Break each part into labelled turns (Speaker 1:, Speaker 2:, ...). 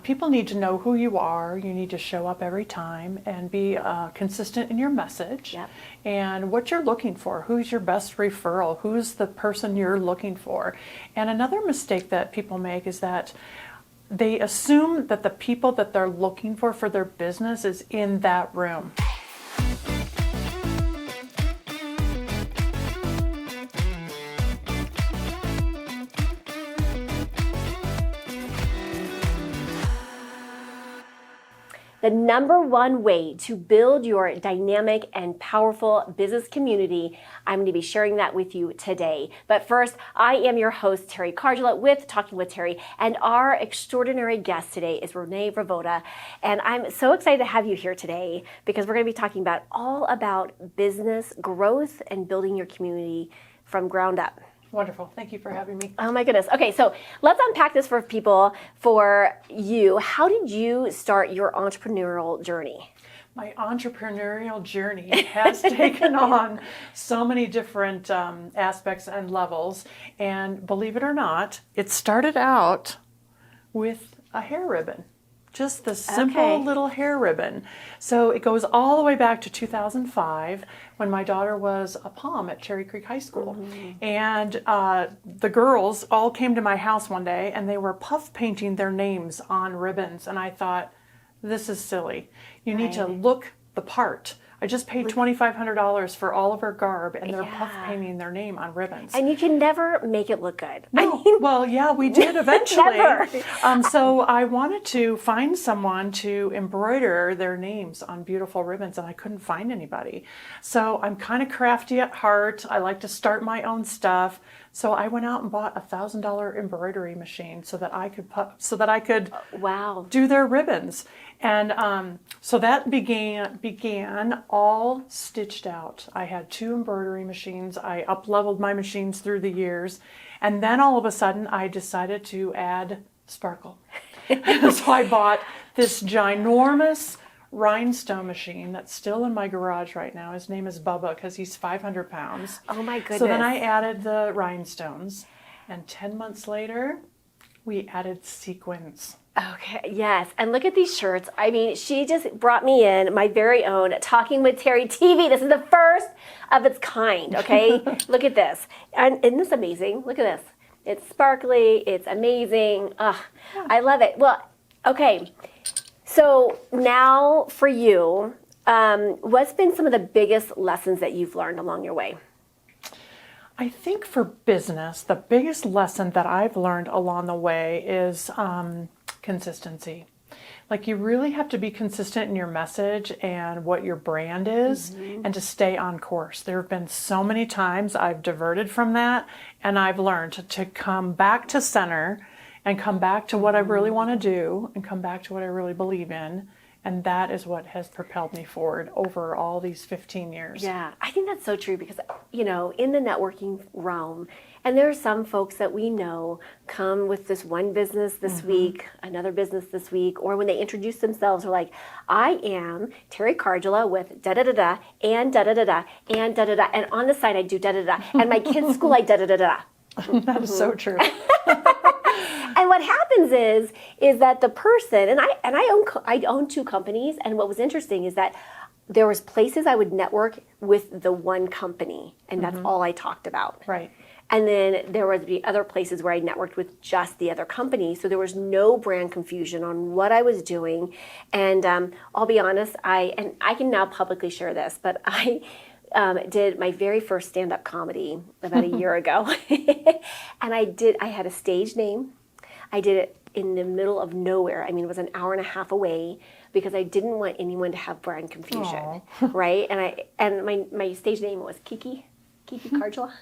Speaker 1: people need to know who you are. You need to show up every time and be consistent in your message.
Speaker 2: Yep.
Speaker 1: And what you're looking for. Who's your best referral? Who's the person you're looking for? And another mistake that people make is that they assume that the people that they're looking for their business is in that room.
Speaker 2: The number one way to build your dynamic and powerful business community. I'm going to be sharing that with you today. But first, I am your host, Teri Cardula with Talking with Teri, and our extraordinary guest today is Renee Vejvoda. And I'm so excited to have you here today because we're going to be talking about all about business growth and building your community from ground up.
Speaker 1: Wonderful. Thank you for having me.
Speaker 2: Oh my goodness. Okay, so let's unpack this for people, for you. How did you start your entrepreneurial journey?
Speaker 1: My entrepreneurial journey has taken on so many different aspects and levels. And believe it or not, it started out with a hair ribbon. Just the simple little hair ribbon. So it goes all the way back to 2005 when my daughter was a pom at Cherry Creek High School. Mm-hmm. And the girls all came to my house one day and they were puff painting their names on ribbons. And I thought, this is silly. You need to look the part. I just paid $2,500 for all of her garb, and they're puff painting their name on ribbons.
Speaker 2: And you can never make it look good.
Speaker 1: No, well, yeah, we did eventually. So I wanted to find someone to embroider their names on beautiful ribbons, and I couldn't find anybody. So I'm kind of crafty at heart. I like to start my own stuff. So I went out and bought a $1,000 embroidery machine so that I could do their ribbons. And so that began all stitched out. I had 2 embroidery machines. I up-leveled my machines through the years. And then all of a sudden, I decided to add sparkle. So I bought this ginormous rhinestone machine that's still in my garage right now. His name is Bubba because he's 500 pounds.
Speaker 2: Oh my goodness.
Speaker 1: So then I added the rhinestones. And 10 months later, we added sequins.
Speaker 2: Okay, yes. And look at these shirts. I mean, she just brought me in my very own Talking with Teri TV. This is the first of its kind, okay? Look at this. And isn't this amazing? Look at this. It's sparkly. It's amazing. I love it. Well, okay. So now for you, what's been some of the biggest lessons that you've learned along your way?
Speaker 1: I think for business, the biggest lesson that I've learned along the way is consistency. Like, you really have to be consistent in your message and what your brand is, and to stay on course. There have been so many times I've diverted from that, and I've learned to come back to center and come back to what I really want to do and come back to what I really believe in. And that is what has propelled me forward over all these 15 years.
Speaker 2: Yeah, I think that's so true because, you know, in the networking realm, and there are some folks that we know come with this one business this week, another business this week, or when they introduce themselves, are like, I am Teri Cardula with da-da-da-da and da-da-da-da and da-da-da. And on the side, I do da-da-da. And my kids' school, I da-da-da-da.
Speaker 1: That is so true.
Speaker 2: And what happens is that the person, and I own 2 companies, and what was interesting is that there was places I would network with the one company, and that's all I talked about.
Speaker 1: Right.
Speaker 2: And then there would be other places where I networked with just the other company, so there was no brand confusion on what I was doing. And I'll be honest, I can now publicly share this, but I did my very first stand-up comedy about a year ago. And I had a stage name. I did it in the middle of nowhere. I mean, it was an hour and a half away because I didn't want anyone to have brand confusion, right? And my stage name was Kiki Cardula.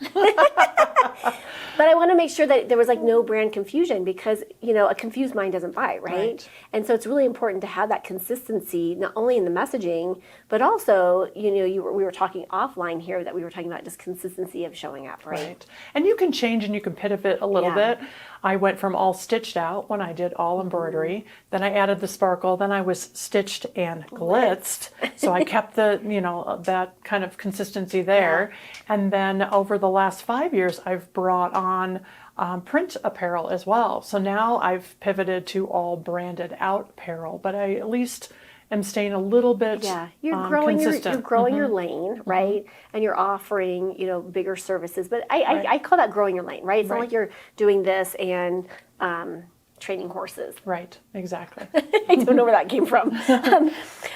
Speaker 2: But I want to make sure that there was like no brand confusion because, you know, a confused mind doesn't buy, right? And so it's really important to have that consistency, not only in the messaging, but also, you know, we were talking offline here that we were talking about just consistency of showing up, right?
Speaker 1: And you can change and you can pivot a little bit. I went from all stitched out when I did all embroidery. Then I added the sparkle. Then I was stitched and glitzed. So I kept the, you know, that kind of consistency there. And then over the last 5 years, I've brought on print apparel as well. So now I've pivoted to all branded out apparel, but I at least am staying a little bit
Speaker 2: you're growing
Speaker 1: consistent.
Speaker 2: you're growing your lane, right? And you're offering, bigger services. But I call that growing your lane, right? It's not like you're doing this and training horses.
Speaker 1: Right, exactly.
Speaker 2: I don't know where that came from.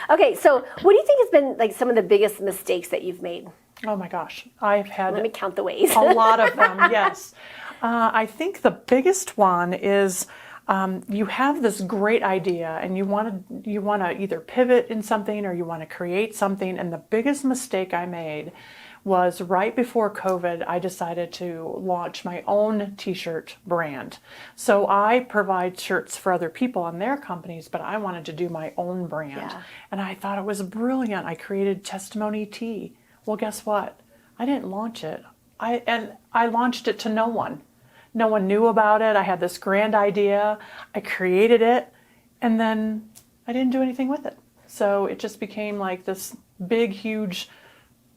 Speaker 2: Okay, so what do you think has been like some of the biggest mistakes that you've made?
Speaker 1: Oh my gosh, I've had
Speaker 2: Let me count the ways.
Speaker 1: a lot of them, yes. I think the biggest one is you have this great idea and you want to either pivot in something or you want to create something. And the biggest mistake I made was right before COVID, I decided to launch my own t-shirt brand. So I provide shirts for other people on their companies, but I wanted to do my own brand.
Speaker 2: Yeah.
Speaker 1: And I thought it was brilliant. I created Testimony Tea. Well, guess what? I didn't launch it. I launched it to no one. No one knew about it. I had this grand idea. I created it, and then I didn't do anything with it. So it just became like this big, huge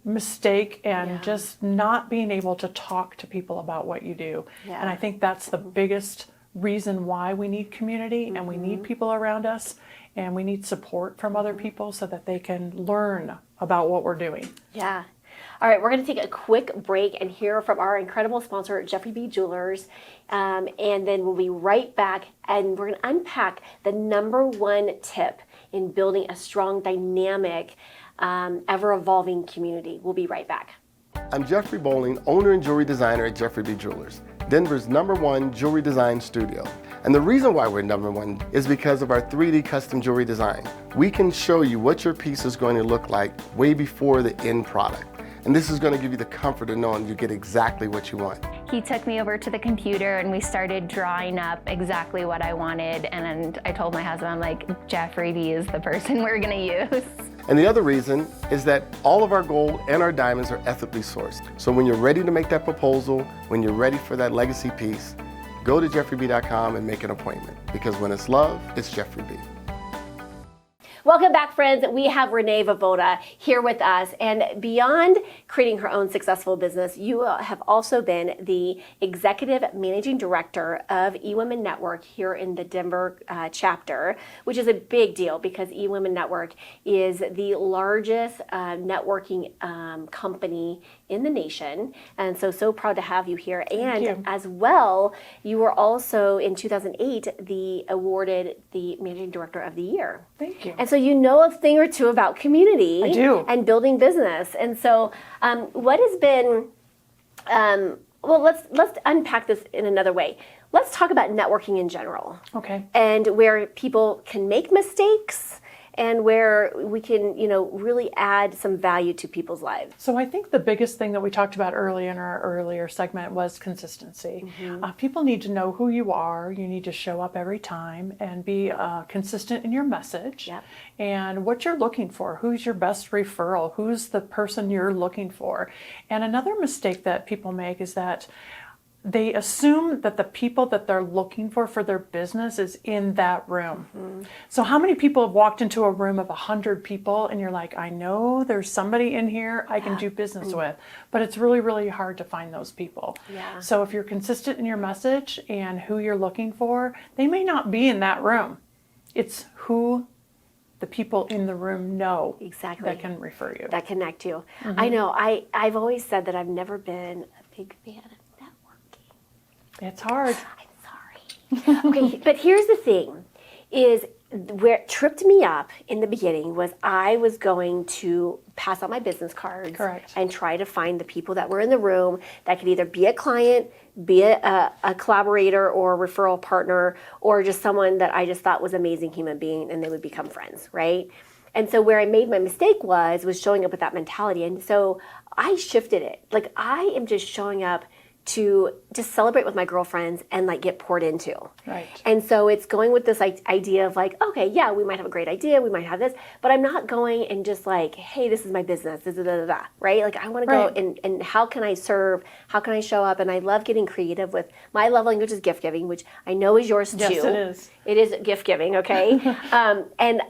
Speaker 1: mistake and just not being able to talk to people about what you do.
Speaker 2: Yeah.
Speaker 1: And I think that's the biggest reason why we need community and we need people around us and we need support from other people so that they can learn about what we're doing.
Speaker 2: Yeah. All right, we're going to take a quick break and hear from our incredible sponsor, Jeffrey B. Jewelers. And then we'll be right back and we're going to unpack the number one tip in building a strong, dynamic, ever-evolving community. We'll be right back.
Speaker 3: I'm Jeffrey Bowling, owner and jewelry designer at Jeffrey B. Jewelers, Denver's #1 jewelry design studio. And the reason why we're #1 is because of our 3D custom jewelry design. We can show you what your piece is going to look like way before the end product. And this is going to give you the comfort of knowing you get exactly what you want.
Speaker 4: He took me over to the computer and we started drawing up exactly what I wanted. And I told my husband, I'm like, Jeffrey B is the person we're going to use.
Speaker 3: And the other reason is that all of our gold and our diamonds are ethically sourced. So when you're ready to make that proposal, when you're ready for that legacy piece, go to jeffreyb.com and make an appointment. Because when it's love, it's Jeffrey B.
Speaker 2: Welcome back, friends. We have Renee Vejvoda here with us. And beyond creating her own successful business, you have also been the executive managing director of eWomen Network here in the Denver chapter, which is a big deal because eWomen Network is the largest networking company in the nation. And so proud to have you here. And as well, you were also in 2008 awarded the managing director of the year.
Speaker 1: Thank you.
Speaker 2: And so you know a thing or two about community.
Speaker 1: I do.
Speaker 2: And building business. And so what has been, well, let's unpack this in another way. Let's talk about networking in general.
Speaker 1: Okay.
Speaker 2: And where people can make mistakes and where we can, really add some value to people's lives.
Speaker 1: So I think the biggest thing that we talked about early in our earlier segment was consistency. People need to know who you are. You need to show up every time and be consistent in your message and what you're looking for. Who's your best referral? Who's the person you're looking for? And another mistake that people make is that they assume that the people that they're looking for their business is in that room. So how many people have walked into a room of 100 people and you're like, I know there's somebody in here I can do business with, but it's really, really hard to find those people. So if you're consistent in your message and who you're looking for, they may not be in that room. It's who the people in the room know that can refer you.
Speaker 2: That connect you. I know, I've always said that I've never been a big fan of
Speaker 1: It's hard.
Speaker 2: I'm sorry. Okay, but here's the thing, is where it tripped me up in the beginning was I was going to pass out my business cards and try to find the people that were in the room that could either be a client, be a collaborator or a referral partner, or just someone that I just thought was an amazing human being and they would become friends, right? And so where I made my mistake was showing up with that mentality. And so I shifted it. Like I am just showing up to just celebrate with my girlfriends and like get poured into.
Speaker 1: Right.
Speaker 2: And so it's going with this idea of like, okay, yeah, we might have a great idea, we might have this, but I'm not going and just like, hey, this is my business, right? Like I want to go and how can I serve? How can I show up? And I love getting creative with my love language is gift giving, which I know is yours too.
Speaker 1: Yes, it is.
Speaker 2: It is gift giving, okay? And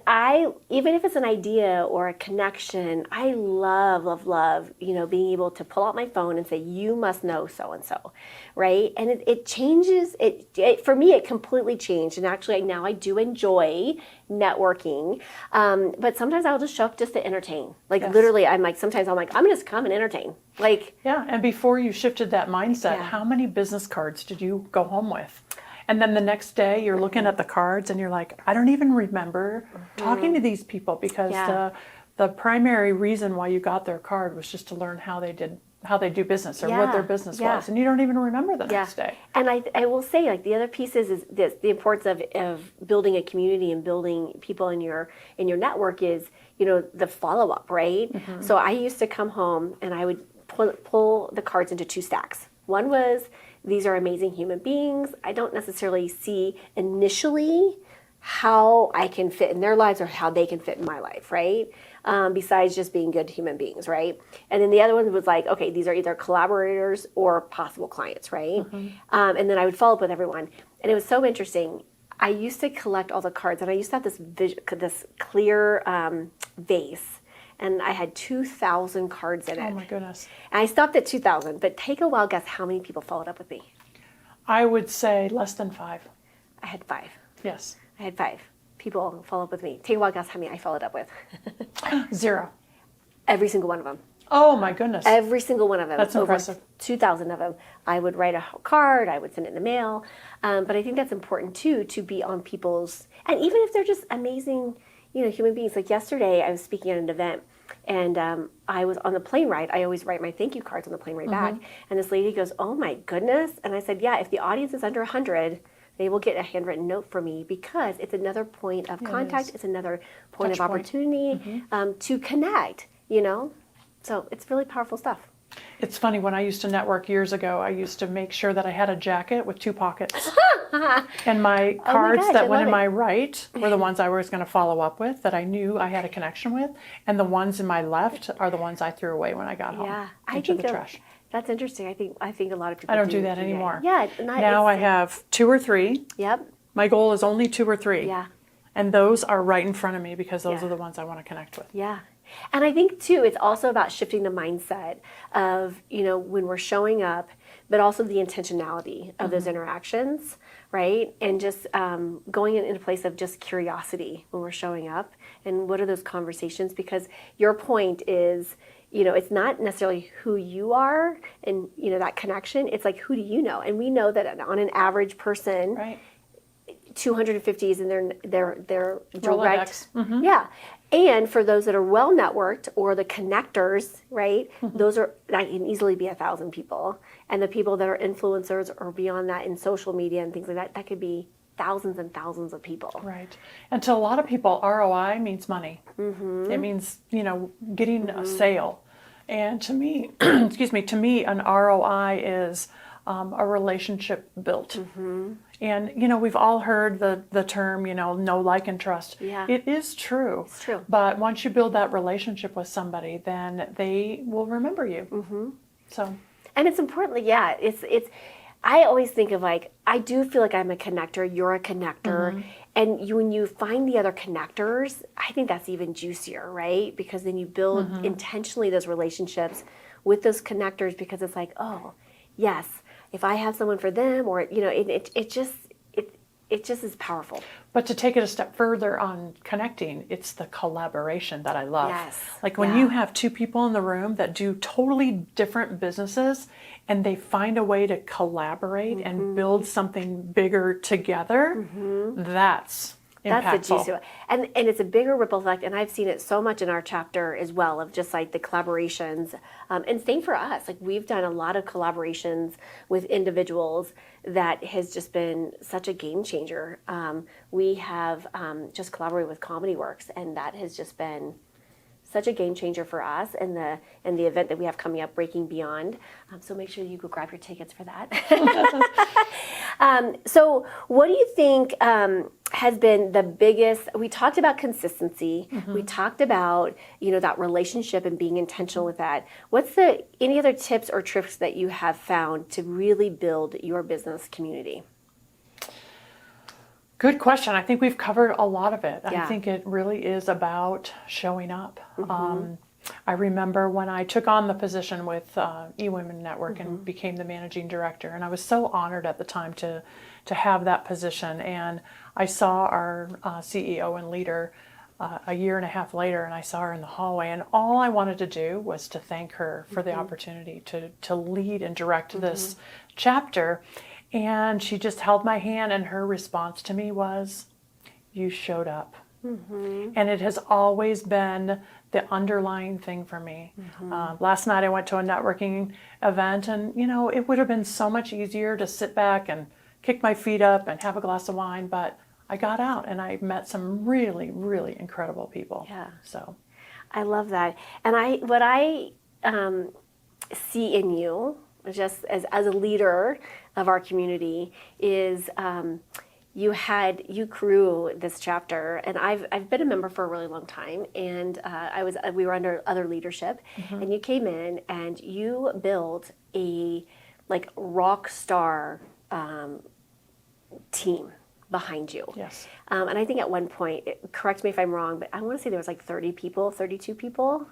Speaker 2: even if it's an idea or a connection, I love, being able to pull out my phone and say, you must know so-and-so. so-and-so, right? And it changes, for me, it completely changed. And actually now I do enjoy networking, but sometimes I'll just show up just to entertain. Like literally, sometimes I'm like, I'm gonna just come and entertain. Like,
Speaker 1: yeah, and before you shifted that mindset,
Speaker 2: Yeah.
Speaker 1: how many business cards did you go home with? And then the next day you're looking at the cards and you're like, I don't even remember talking to these people, because
Speaker 2: Yeah.
Speaker 1: the primary reason why you got their card was just to learn how they do business, or what their business was, and you don't even remember the next day.
Speaker 2: And I will say, like, the other piece is this: the importance of building a community and building people in your network is, the follow up, right? So I used to come home and I would pull the cards into 2 stacks. One was, these are amazing human beings. I don't necessarily see initially how I can fit in their lives or how they can fit in my life, right? Besides just being good human beings, right? And then the other one was like, okay, these are either collaborators or possible clients, right? And then I would follow up with everyone. And it was so interesting. I used to collect all the cards, and I used to have this clear vase, and I had 2,000 cards in it.
Speaker 1: Oh my goodness.
Speaker 2: And I stopped at 2,000, but take a wild guess how many people followed up with me.
Speaker 1: I would say less than 5.
Speaker 2: I had 5.
Speaker 1: Yes.
Speaker 2: I had 5 people follow up with me. Take a wild guess how many I followed up with.
Speaker 1: 0.
Speaker 2: Every single one of them.
Speaker 1: Oh my goodness.
Speaker 2: Every single one of them.
Speaker 1: That's
Speaker 2: over
Speaker 1: impressive.
Speaker 2: 2,000 of them. I would write a card. I would send it in the mail. But I think that's important too, to be on people's, and even if they're just amazing, human beings. Like yesterday, I was speaking at an event, and I was on the plane ride. I always write my thank you cards on the plane ride back. And this lady goes, "Oh my goodness!" And I said, "Yeah, if the audience is under 100, they will get a handwritten note from me, because it's another point of contact. It's another point
Speaker 1: Touch
Speaker 2: of
Speaker 1: point.
Speaker 2: opportunity to connect. So it's really powerful stuff."
Speaker 1: It's funny, when I used to network years ago, I used to make sure that I had a jacket with 2 pockets. And my cards
Speaker 2: gosh, I
Speaker 1: that went
Speaker 2: love
Speaker 1: in
Speaker 2: it.
Speaker 1: my right were the ones I was going to follow up with, that I knew I had a connection with. And the ones in my left are the ones I threw away when I got home
Speaker 2: Yeah,
Speaker 1: into the trash.
Speaker 2: That's interesting. I think a lot of people.
Speaker 1: I don't do that anymore.
Speaker 2: Yeah,
Speaker 1: Now I have 2 or 3.
Speaker 2: Yep.
Speaker 1: My goal is only 2 or 3.
Speaker 2: Yeah.
Speaker 1: And those are right in front of me, because those
Speaker 2: Yeah.
Speaker 1: are the ones I want to connect with.
Speaker 2: Yeah. And I think too, it's also about shifting the mindset of, when we're showing up, but also the intentionality of those interactions, right? And just going in a place of just curiosity when we're showing up. And what are those conversations? Because your point is, it's not necessarily who you are and, that connection. It's like, who do you know? And we know that on an average person,
Speaker 1: Right.
Speaker 2: 250 is in their direct.
Speaker 1: Rolodex.
Speaker 2: Yeah. And for those that are well networked, or the connectors, right? That can easily be 1,000 people. And the people that are influencers or beyond that in social media and things like that, that could be thousands and thousands of people.
Speaker 1: Right. And to a lot of people, ROI means money. It means, getting a sale. And to me, to me, an ROI is a relationship built. And, we've all heard the term, know, like, and trust.
Speaker 2: Yeah.
Speaker 1: It is true.
Speaker 2: It's true.
Speaker 1: But once you build that relationship with somebody, then they will remember you. So.
Speaker 2: And it's important, yeah. It's. I always think of, like, I do feel like I'm a connector. You're a connector, and when you find the other connectors, I think that's even juicier, right? Because then you build intentionally those relationships with those connectors, because it's like, oh, yes, if I have someone for them, or it just is powerful.
Speaker 1: But to take it a step further on connecting, it's the collaboration that I love.
Speaker 2: Yes.
Speaker 1: Like when you have 2 people in the room that do totally different businesses, and they find a way to collaborate and build something bigger together, that's impactful.
Speaker 2: That's the juicy one. And it's a bigger ripple effect, and I've seen it so much in our chapter as well, of just like the collaborations. And same for us. Like, we've done a lot of collaborations with individuals that has just been such a game changer. We have just collaborated with Comedy Works, and that has just been such a game changer for us, and the event that we have coming up, Breaking Beyond. So make sure you go grab your tickets for that. So what do you think has been the biggest? We talked about consistency. We talked about that relationship and being intentional with that. What's any other tips or tricks that you have found to really build your business community?
Speaker 1: Good question. I think we've covered a lot of it.
Speaker 2: Yeah.
Speaker 1: I think it really is about showing up. I remember when I took on the position with eWomen Network and became the managing director, and I was so honored at the time to have that position. And I saw our CEO and leader a year and a half later, and I saw her in the hallway, and all I wanted to do was to thank her for the opportunity to lead and direct this chapter. And she just held my hand, and her response to me was, "You showed up." And it has always been the underlying thing for me. Last night I went to a networking event, and it would have been so much easier to sit back and kick my feet up and have a glass of wine, but I got out and I met some really, really incredible people.
Speaker 2: Yeah.
Speaker 1: So
Speaker 2: I love that. And what I see in you, just as a leader of our community, is you grew this chapter, and I've been a member for a really long time, and we were under other leadership, and you came in and you built a rock star team behind you.
Speaker 1: yes.
Speaker 2: And I think at one point, correct me if I'm wrong, but I want to say there was 30 people, 32 people.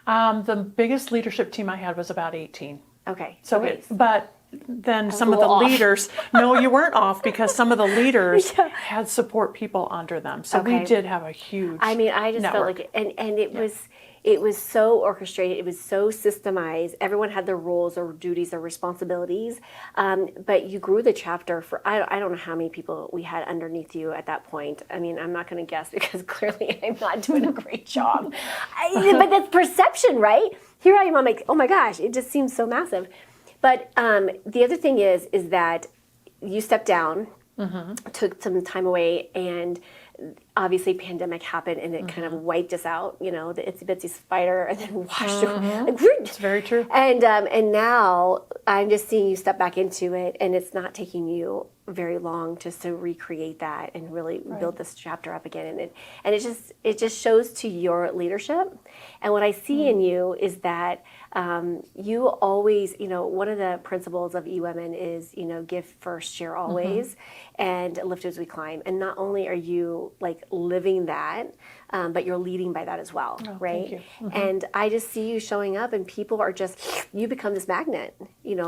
Speaker 1: The biggest leadership team I had was about 18.
Speaker 2: Okay.
Speaker 1: So,
Speaker 2: great.
Speaker 1: but then some
Speaker 2: a
Speaker 1: of the
Speaker 2: little off.
Speaker 1: leaders, no, you weren't off, because some of the leaders had support people under them. So we
Speaker 2: Okay.
Speaker 1: did have a huge
Speaker 2: I mean, I just
Speaker 1: network.
Speaker 2: felt like, and it was so orchestrated. It was so systemized. Everyone had their roles or duties or responsibilities. But you grew the chapter for, I don't know how many people we had underneath you at that point. I mean, I'm not going to guess, because clearly I'm not doing a great job. But that's perception, right? Here I am, I'm like, oh my gosh, it just seems so massive. But the other thing is that you stepped down, took some time away, and obviously pandemic happened, and it kind of wiped us out, the itsy bitsy spider, and then washed it.
Speaker 1: It's very true.
Speaker 2: And now I'm just seeing you step back into it, and it's not taking you very long just to recreate that and really build this chapter up again. And it just shows to your leadership. And what I see in you is that you always, one of the principles of eWomen is, give first, share always, and lift as we climb. And not only are you living that, but you're leading by that as well, right?
Speaker 1: Thank you.
Speaker 2: And I just see you showing up, and people are you become this magnet,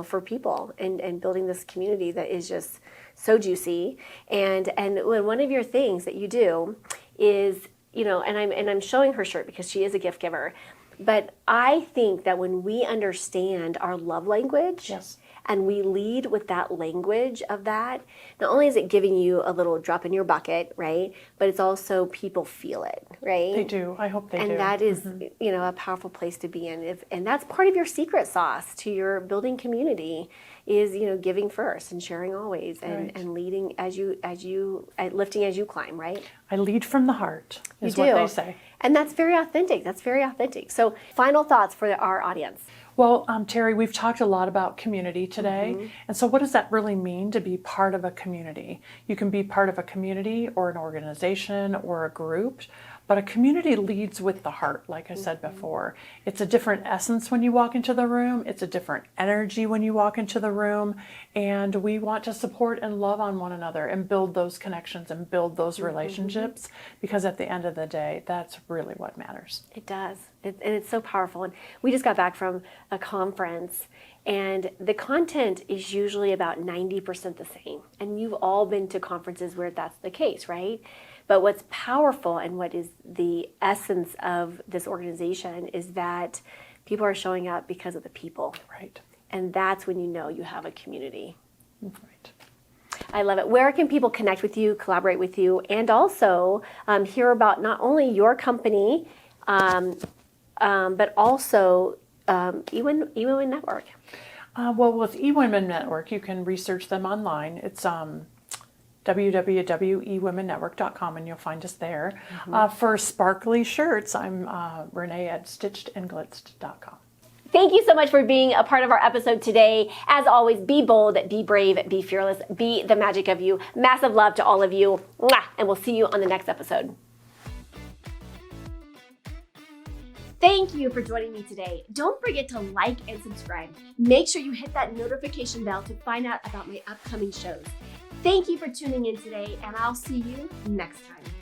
Speaker 2: for people, and building this community that is just so juicy. And one of your things that you do is, and I'm showing her shirt because she is a gift giver. But I think that when we understand our love language,
Speaker 1: Yes.
Speaker 2: and we lead with that language of that, not only is it giving you a little drop in your bucket, right? But it's also people feel it, right?
Speaker 1: They do. I hope they do.
Speaker 2: And that is, a powerful place to be in. And that's part of your secret sauce to your building community is, giving first and sharing always, and leading lifting as you climb, right?
Speaker 1: I lead from the heart, is
Speaker 2: You
Speaker 1: what
Speaker 2: do.
Speaker 1: they say.
Speaker 2: And that's very authentic. So final thoughts for our audience.
Speaker 1: Well, Teri, we've talked a lot about community today. And so what does that really mean to be part of a community? You can be part of a community or an organization or a group, but a community leads with the heart, like I said before. It's a different essence when you walk into the room. It's a different energy when you walk into the room. And we want to support and love on one another and build those connections and build those relationships, because at the end of the day, that's really what matters.
Speaker 2: It does. And it's so powerful. And we just got back from a conference, and the content is usually about 90% the same. And you've all been to conferences where that's the case, right? But what's powerful and what is the essence of this organization is that people are showing up because of the people.
Speaker 1: Right.
Speaker 2: And that's when you know you have a community.
Speaker 1: Right.
Speaker 2: I love it. Where can people connect with you, collaborate with you, and also hear about not only your company, but also eWomen Network?
Speaker 1: Well, with eWomen Network, you can research them online. It's www.ewomennetwork.com, and you'll find us there. For sparkly shirts, I'm Renee at stitchedandglitzed.com.
Speaker 2: Thank you so much for being a part of our episode today. As always, be bold, be brave, be fearless, be the magic of you. Massive love to all of you. Mwah! And we'll see you on the next episode. Thank you for joining me today. Don't forget to like and subscribe. Make sure you hit that notification bell to find out about my upcoming shows. Thank you for tuning in today, and I'll see you next time.